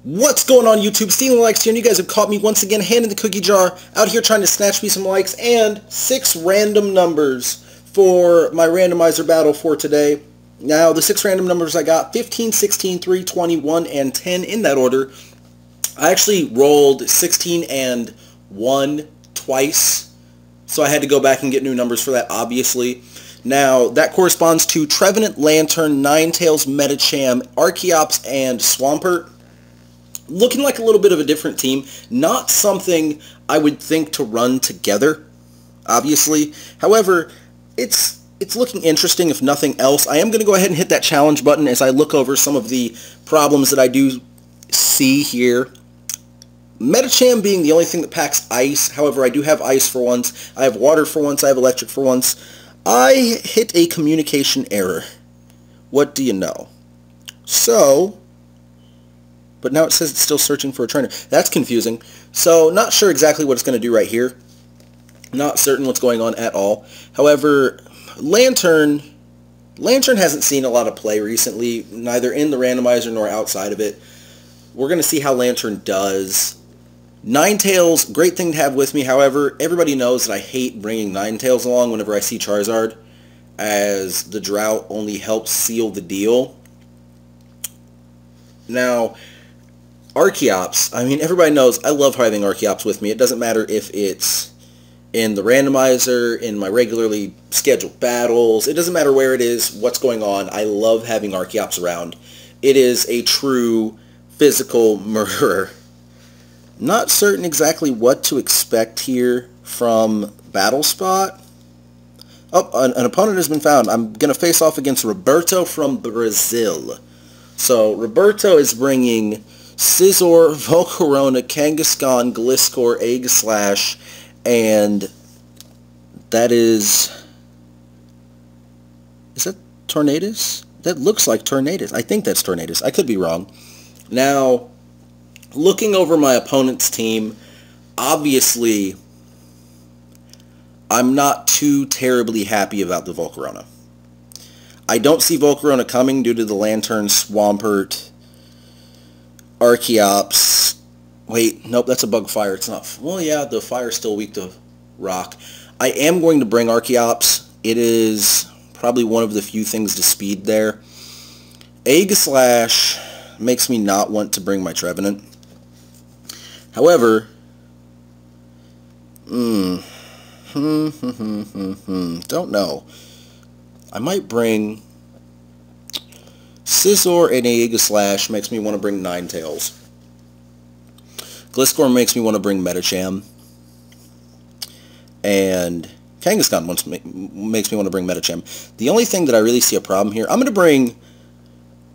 What's going on YouTube? StealingLikes here, and you guys have caught me once again handing the cookie jar out here trying to snatch me some likes and 6 random numbers for my randomizer battle for today. Now, the 6 random numbers I got, 15, 16, 3, 21, and 10 in that order. I actually rolled 16 and 1 twice, so I had to go back and get new numbers for that, obviously. Now, that corresponds to Trevenant, Lantern, Ninetales, Medicham, Archeops, and Swampert. Looking like a little bit of a different team. Not something I would think to run together, obviously. However, it's looking interesting if nothing else. I am going to go ahead and hit that challenge button as I look over some of the problems that I do see here. Medicham being the only thing that packs ice. However, I do have ice for once. I have water for once. I have electric for once. I hit a communication error. What do you know? So, but now it says it's still searching for a trainer. That's confusing. So, not sure exactly what it's going to do right here. Not certain what's going on at all. However, Lantern hasn't seen a lot of play recently, neither in the randomizer nor outside of it. We're going to see how Lantern does. Ninetales, great thing to have with me. However, everybody knows that I hate bringing Ninetales along whenever I see Charizard, as the drought only helps seal the deal. Now, Archeops, I mean, everybody knows I love having Archeops with me. It doesn't matter if it's in the randomizer, in my regularly scheduled battles. It doesn't matter where it is, what's going on. I love having Archeops around. It is a true physical murderer. Not certain exactly what to expect here from Battle Spot. Oh, an opponent has been found. I'm going to face off against Roberto from Brazil. So, Roberto is bringing Scizor, Volcarona, Kangaskhan, Gliscor, Aegislash, and that is that Tornadus? That looks like Tornadus. I think that's Tornadus. I could be wrong. Now, looking over my opponent's team, obviously, I'm not too terribly happy about the Volcarona. I don't see Volcarona coming due to the Lantern, Swampert, Archeops. Wait, nope, that's a bug fire. It's not. Well, yeah, the fire's still weak to rock. I am going to bring Archeops. It is probably one of the few things to speed there. Aegislash makes me not want to bring my Trevenant. However, don't know. I might bring Scizor and Aegislash makes me want to bring Ninetales. Gliscor makes me want to bring Medicham. And Kangaskhan makes me want to bring Medicham. The only thing that I really see a problem here, I'm going to bring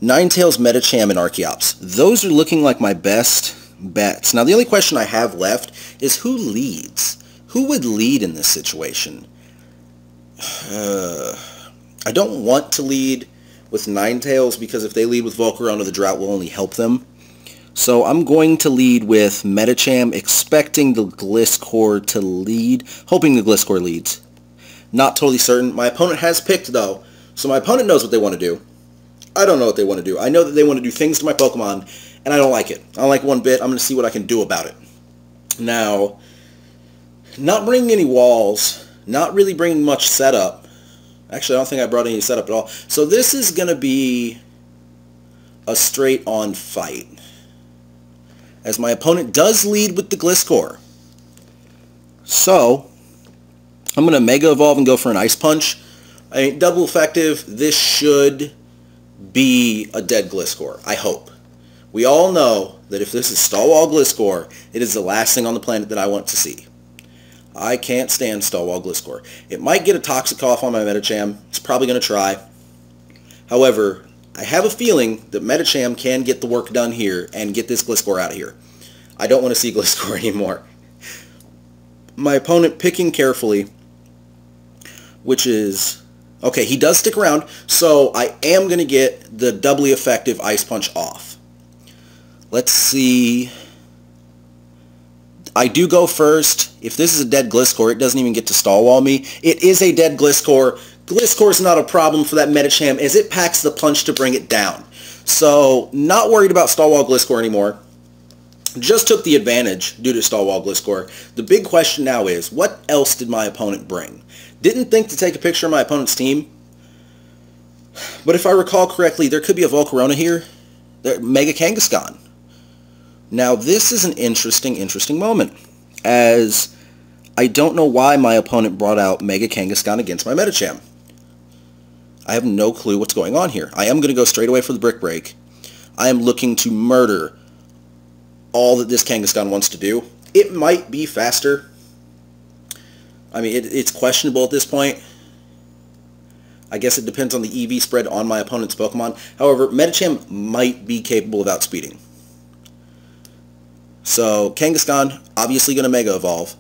Ninetales, Medicham, and Archeops. Those are looking like my best bets. Now, the only question I have left is who leads? Who would lead in this situation? I don't want to lead with Ninetales because if they lead with Volcarona, the drought will only help them. So I'm going to lead with Medicham, expecting the Gliscor to lead, hoping the Gliscor leads. Not totally certain. My opponent has picked, though, so my opponent knows what they want to do. I don't know what they want to do. I know that they want to do things to my Pokemon, and I don't like it. I don't like it one bit. I'm going to see what I can do about it. Now, not bringing any walls, not really bringing much setup. Actually, I don't think I brought any setup at all. So this is going to be a straight-on fight, as my opponent does lead with the Gliscor. So, I'm going to Mega Evolve and go for an Ice Punch. I mean, double effective. This should be a dead Gliscor, I hope. We all know that if this is Stalwall Gliscor, it is the last thing on the planet that I want to see. I can't stand Stalwall Gliscor. It might get a Toxic off on my Medicham. It's probably going to try. However, I have a feeling that Medicham can get the work done here and get this Gliscor out of here. I don't want to see Gliscor anymore. My opponent picking carefully, which is... Okay, he does stick around, so I am going to get the doubly effective Ice Punch off. Let's see... I do go first. If this is a dead Gliscor, it doesn't even get to Stalwall me. It is a dead Gliscor. Gliscor's not a problem for that Medicham as it packs the punch to bring it down. So, not worried about Stalwall Gliscor anymore. just took the advantage due to Stalwall Gliscor. The big question now is, what else did my opponent bring? Didn't think to take a picture of my opponent's team, but if I recall correctly, there could be a Volcarona here. Mega Kangaskhan. Now this is an interesting moment, as I don't know why my opponent brought out Mega Kangaskhan against my Medicham. I have no clue what's going on here. I am going to go straight away for the Brick Break. I am looking to murder all that this Kangaskhan wants to do. It might be faster. I mean, it's questionable at this point. I guess it depends on the EV spread on my opponent's Pokemon. However, Medicham might be capable of outspeeding. So, Kangaskhan, obviously going to Mega Evolve.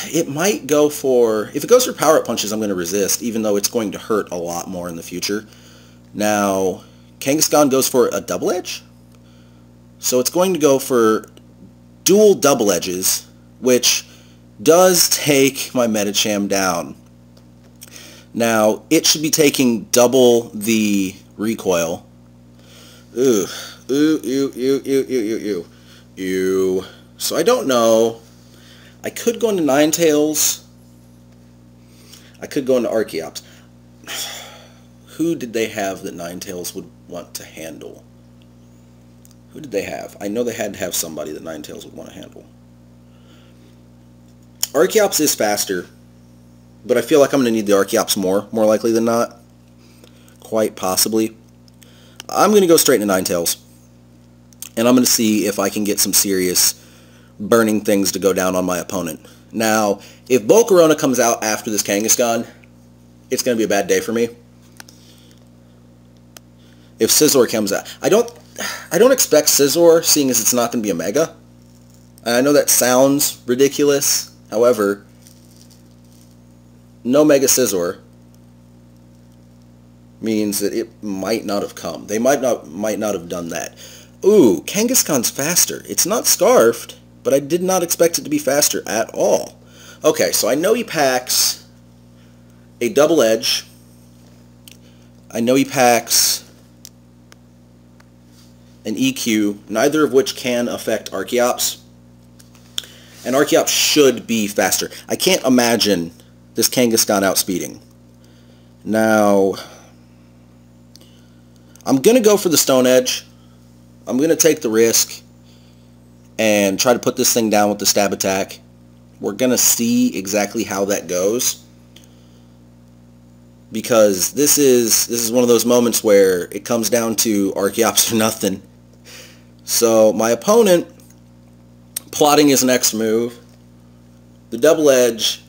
It might go for... If it goes for Power Up Punches, I'm going to resist, even though it's going to hurt a lot more in the future. Now, Kangaskhan goes for a Double Edge. So it's going to go for dual Double Edges, which does take my Medicham down. Now, it should be taking double the recoil. Ew. So I don't know. I could go into Ninetales. I could go into Archeops. Who did they have that Ninetales would want to handle? Who did they have? I know they had to have somebody that Ninetales would want to handle. Archeops is faster, but I feel like I'm going to need the Archeops more likely than not. Quite possibly. I'm going to go straight into Ninetales, and I'm going to see if I can get some serious burning things to go down on my opponent. Now, if Volcarona comes out after this Kangaskhan, it's going to be a bad day for me. If Scizor comes out, I don't expect Scizor, seeing as it's not going to be a Mega. I know that sounds ridiculous. However, no Mega Scizor means that it might not have come. They might not have done that. Ooh, Kangaskhan's faster. It's not Scarfed, but I did not expect it to be faster at all. Okay, so I know he packs a Double Edge. I know he packs an EQ, neither of which can affect Archeops. And Archeops should be faster. I can't imagine this Kangaskhan outspeeding. Now, I'm going to go for the Stone Edge. I'm going to take the risk and try to put this thing down with the Stab Attack. We're going to see exactly how that goes, because this is one of those moments where it comes down to Archeops or nothing. So my opponent plotting his next move. The Double Edge,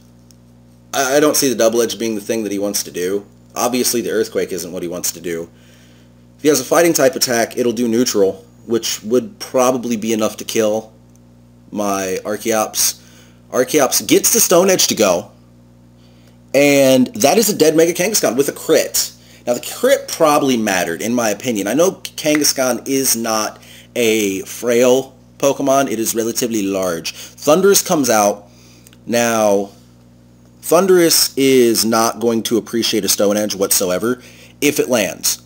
I don't see the Double Edge being the thing that he wants to do. Obviously the Earthquake isn't what he wants to do. If he has a fighting type attack, it'll do neutral, which would probably be enough to kill my Archeops. Archeops gets the Stone Edge to go, and that is a dead Mega Kangaskhan with a crit. Now the crit probably mattered, in my opinion. I know Kangaskhan is not a frail Pokemon. It is relatively large. Thundurus comes out. Now, Thundurus is not going to appreciate a Stone Edge whatsoever if it lands.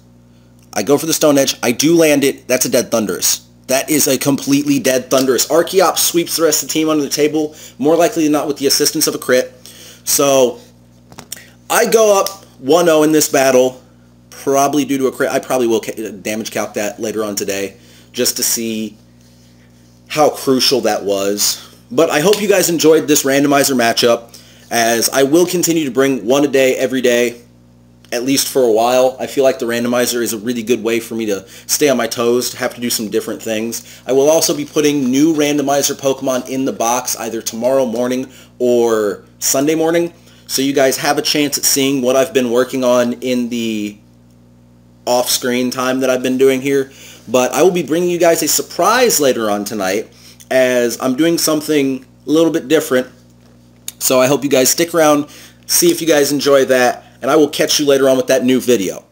I go for the Stone Edge. I do land it. That's a dead Thundurus. That is a completely dead Thundurus. Archeops sweeps the rest of the team under the table, more likely than not with the assistance of a crit. So, I go up 1-0 in this battle, probably due to a crit. I probably will damage calc that later on today, just to see how crucial that was. But I hope you guys enjoyed this randomizer matchup, as I will continue to bring one a day every day, at least for a while. I feel like the randomizer is a really good way for me to stay on my toes, to have to do some different things. I will also be putting new randomizer Pokemon in the box either tomorrow morning or Sunday morning, so you guys have a chance at seeing what I've been working on in the off-screen time that I've been doing here. But I will be bringing you guys a surprise later on tonight, as I'm doing something a little bit different. So I hope you guys stick around, see if you guys enjoy that, and I will catch you later on with that new video.